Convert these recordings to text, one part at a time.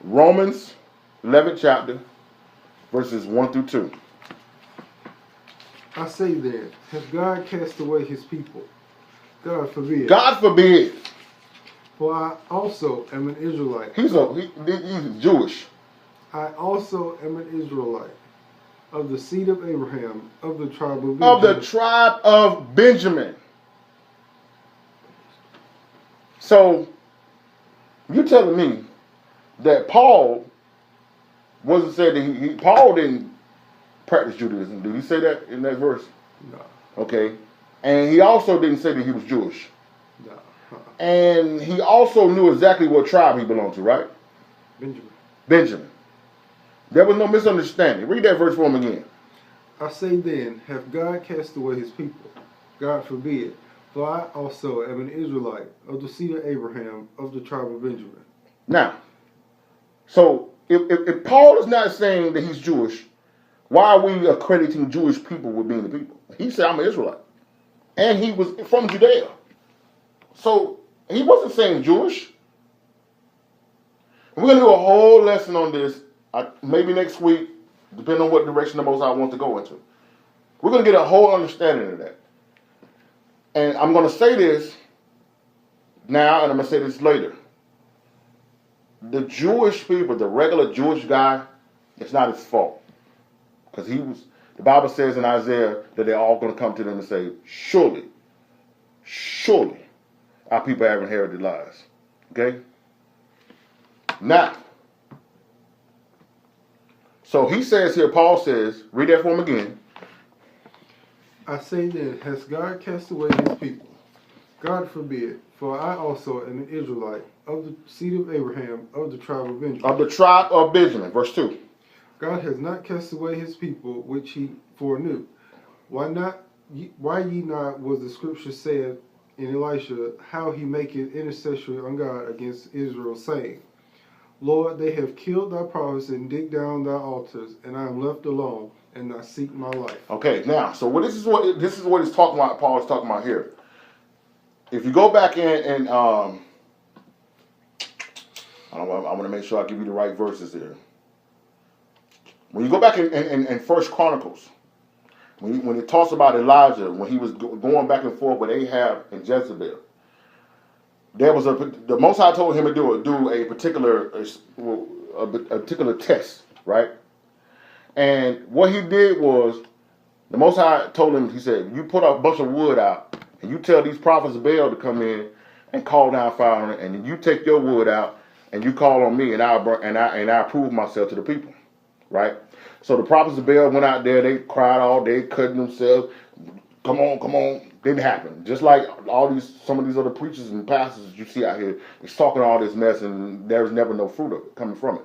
Romans 11th chapter, verses 1 through 2. I say then, hath God cast away his people? God forbid. God forbid. For I also am an Israelite. He's Jewish. I also am an Israelite, of the seed of Abraham, of the tribe of Benjamin. Of the tribe of Benjamin. So, you telling me that Paul wasn't said that Paul didn't practice Judaism? Did he say that in that verse? No. Okay. And he also didn't say that he was Jewish. No. And he also knew exactly what tribe he belonged to, right? Benjamin. There was no misunderstanding. Read that verse for him again. I say then, hath God cast away his people? God forbid. For I also am an Israelite, of the seed of Abraham, of the tribe of Benjamin. Now, so if Paul is not saying that he's Jewish, why are we accrediting Jewish people with being the people? He said, I'm an Israelite. And he was from Judea. So he wasn't saying Jewish. We're going to do a whole lesson on this, maybe next week, depending on what direction the Most High wants to go into. We're going to get a whole understanding of that. And I'm going to say this now, and I'm going to say this later. The Jewish people, the regular Jewish guy, it's not his fault. Because the Bible says in Isaiah that they're all going to come to them and say, surely, our people have inherited lies. Okay? Now, so he says here, Paul says, read that for him again. I say then, has God cast away his people? God forbid, for I also am an Israelite, of the seed of Abraham, of the tribe of Benjamin. Of the tribe of Benjamin, verse 2. God has not cast away his people, which he foreknew. Why ye not, was the scripture said in Elisha, how he maketh intercessory on God against Israel, saying, Lord, they have killed thy prophets and digged down thy altars, and I am left alone, and I seek my life. Okay, now, so this is what he's talking about. Paul is talking about here. If you go back in I want to make sure I give you the right verses here. When you go back in First Chronicles, when it talks about Elijah, when he was going back and forth with Ahab and Jezebel, the Most High told him to do a particular test, right? And what he did was, the Most High told him, he said, you put a bunch of wood out, and you tell these prophets of Baal to come in and call down fire on it, and you take your wood out, and you call on me, and I prove myself to the people, right? So the prophets of Baal went out there, they cried all day, cutting themselves, come on. Didn't happen. Just like some of these other preachers and pastors you see out here, it's talking all this mess, and there's never no fruit of it coming from it.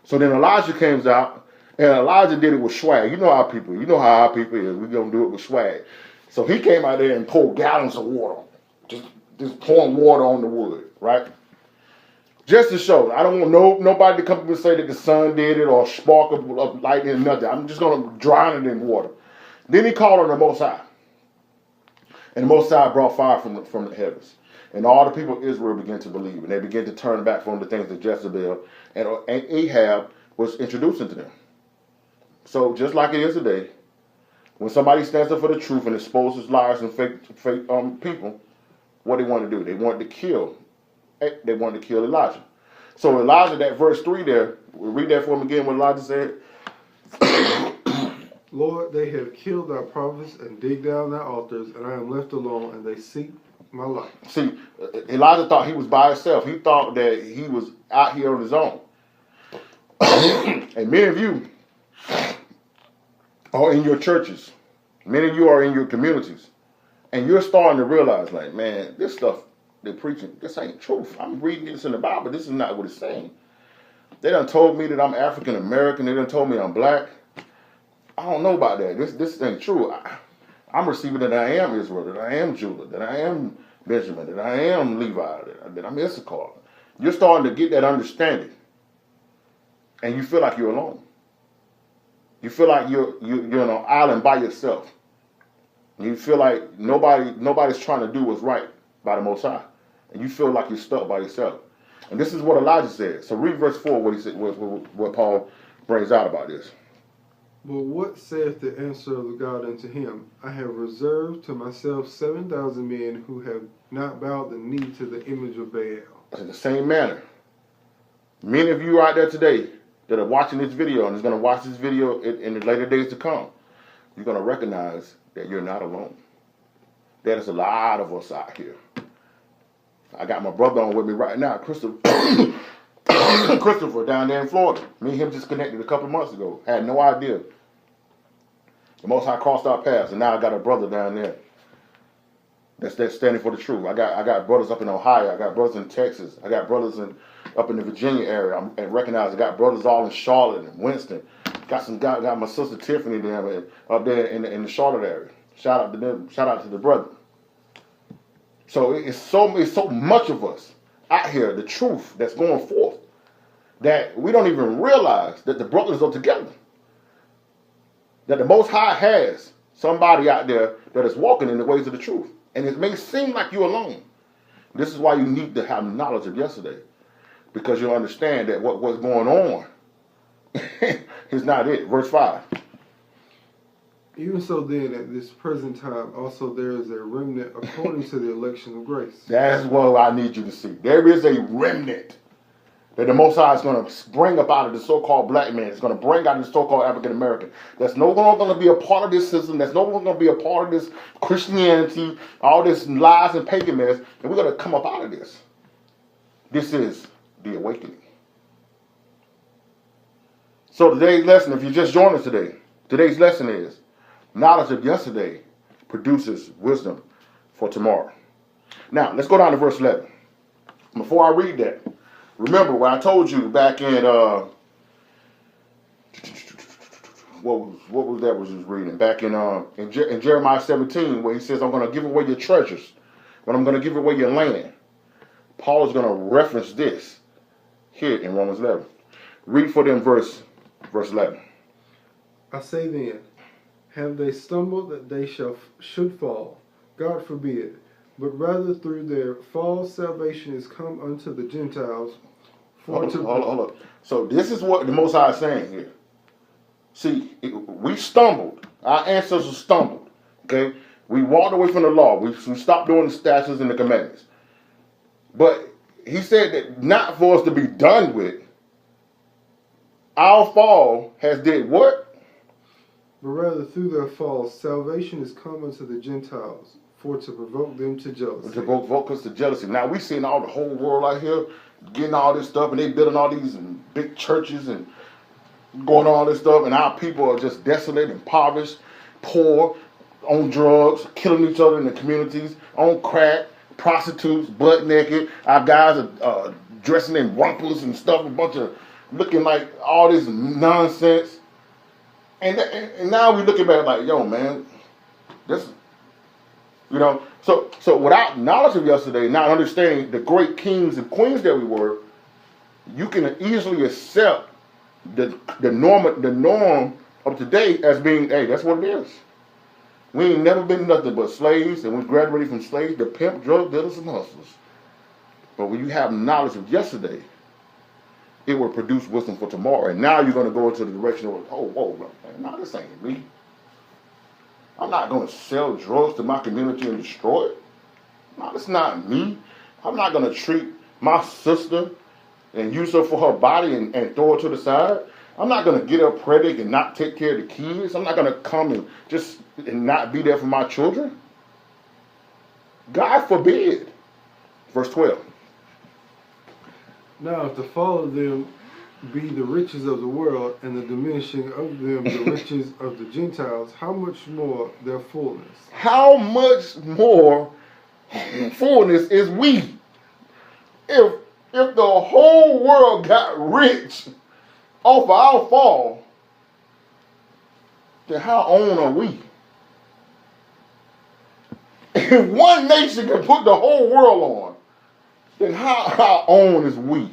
So then Elijah comes out, and Elijah did it with swag. You know how our people is. We're going to do it with swag. So he came out there and poured gallons of water, just pouring water on the wood, right? Just to show. I don't want nobody to come up and say that the sun did it or spark of lightning or nothing. I'm just going to drown it in water. Then he called on the Most High. And the Most High brought fire from the heavens. And all the people of Israel began to believe. And they began to turn back from the things that Jezebel and Ahab was introducing to them. So just like it is today, when somebody stands up for the truth and exposes liars and fake people, what they want to do? They wanted to kill Elijah. So Elijah, that verse 3 there, we'll read that for him again, what Elijah said. Lord, they have killed thy prophets and digged down thy altars, and I am left alone, and they seek my life. See, Elijah thought he was by himself. He thought that he was out here on his own. And many of you are in your churches. Many of you are in your communities. And you're starting to realize, like, man, this stuff they're preaching, this ain't truth. I'm reading this in the Bible. This is not what it's saying. They done told me that I'm African American. They done told me I'm black. I don't know about that. This ain't true. I'm receiving that I am Israel, that I am Judah, that I am Benjamin, that I am Levi, that I'm Issachar. You're starting to get that understanding. And you feel like you're alone. You feel like you're on an island by yourself. You feel like nobody's trying to do what's right by the Most High. And you feel like you're stuck by yourself. And this is what Elijah said. So read verse 4, what he said, what Paul brings out about this. But what saith the answer of God unto him? I have reserved to myself 7,000 men who have not bowed the knee to the image of Baal. In the same manner, many of you out there today that are watching this video and is going to watch this video in the later days to come, you're going to recognize that you're not alone. There's a lot of us out here. I got my brother on with me right now, Christopher down there in Florida. Me and him just connected a couple months ago. Had no idea. The Most High crossed our paths, and now I got a brother down there that's standing for the truth. I got brothers up in Ohio. I got brothers in Texas. I got brothers up in the Virginia area. I recognize I got brothers all in Charlotte and Winston. Got my sister Tiffany there up there in the Charlotte area. Shout out to them. Shout out to the brother. So it's so much of us out here, the truth that's going forth, that we don't even realize that the brothers are together. That the Most High has somebody out there that is walking in the ways of the truth. And it may seem like you're alone. This is why you need to have knowledge of yesterday. Because you'll understand that what's going on is not it. Verse 5. Even so then, at this present time, also there is a remnant according to the election of grace. That's what I need you to see. There is a remnant that the Most High is going to bring up out of the so-called black man. It's going to bring out the so-called African American. That's no longer going to be a part of this system. That's no longer going to be a part of this Christianity, all this lies and pagan mess. And we're going to come up out of this. This is the awakening. So today's lesson, if you just joined us today, today's lesson is knowledge of yesterday produces wisdom for tomorrow. Now, let's go down to verse 11. Before I read that, remember what I told you back in, what was that was just reading? Back in Jeremiah 17, where he says, I'm going to give away your treasures, but I'm going to give away your land. Paul is going to reference this here in Romans 11. Read for them verse 11. I say then, have they stumbled that they should fall? God forbid. But rather through their fall salvation is come unto the Gentiles. Hold up. So this is what the Most High is saying here. See, we stumbled. Our ancestors stumbled. Okay? We walked away from the law. We stopped doing the statutes and the commandments. But he said that not for us to be done with, our fall has did what? But rather through their fall, salvation is come unto the Gentiles, for to provoke them to jealousy. To provoke us to jealousy. Now we seeing all the whole world out here getting all this stuff, and they building all these big churches and going all this stuff, and our people are just desolate, impoverished, poor, on drugs, killing each other in the communities, on crack, prostitutes, butt naked. Our guys are dressing in rumples and stuff, a bunch of looking like all this nonsense. And now we looking back like, yo, man, this, you know. So without knowledge of yesterday, not understanding the great kings and queens that we were, you can easily accept the norm of today as being, hey, that's what it is. We ain't never been nothing but slaves, and we graduated from slaves to pimp, drug dealers, and hustlers. But when you have knowledge of yesterday, it will produce wisdom for tomorrow. And now you're going to go into the direction of, oh, whoa, man, no, this ain't me. I'm not going to sell drugs to my community and destroy it. No, that's not me. I'm not going to treat my sister and use her for her body and throw her to the side. I'm not going to get her pregnant and not take care of the kids. I'm not going to come and not be there for my children. God forbid. Verse 12. Now, if the fall of them be the riches of the world, and the diminishing of them the riches of the Gentiles, how much more their fullness? How much more fullness is we? If the whole world got rich off of our fall, then how on are we? If one nation can put the whole world on, then how on is we?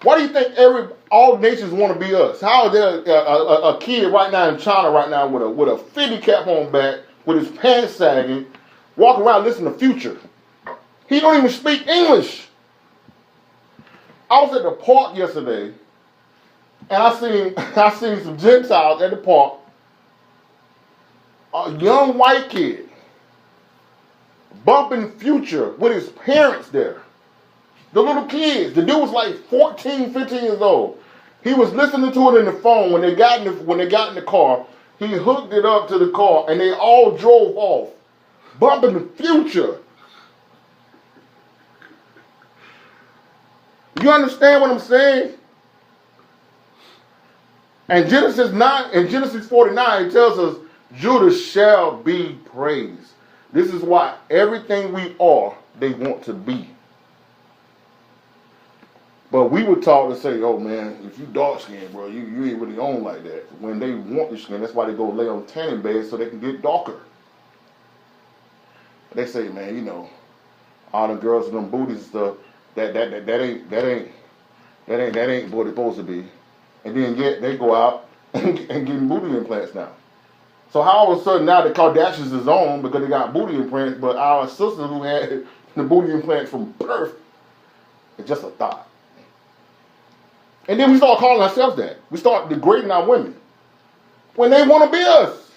Why do you think all nations want to be us? How is there a kid right now in China right now with a 50 cap on back, with his pants sagging, walking around listening to Future? He don't even speak English. I was at the park yesterday, and I seen some Gentiles at the park. A young white kid bumping Future with his parents there. The little kids. The dude was like 14, 15 years old. He was listening to it in the phone when they got in the car. He hooked it up to the car, and they all drove off, bumping the Future. You understand what I'm saying? And Genesis 49, it tells us, Judah shall be praised. This is why everything we are, they want to be. But we were taught to say, oh man, if you dark skinned, bro, you ain't really on like that. When they want your skin, that's why they go lay on tanning beds so they can get darker. They say, man, you know, all them girls with them booties and stuff, that ain't what it's supposed to be. And then yet they go out and get booty implants now. So how all of a sudden now the Kardashians is on because they got booty implants, but our sister who had the booty implants from birth, it's just a thought. And then we start calling ourselves that. We start degrading our women when they want to be us.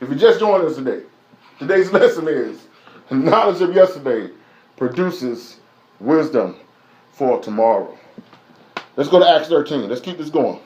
If you just joined us today, today's lesson is the knowledge of yesterday produces wisdom for tomorrow. Let's go to Acts 13. Let's keep this going.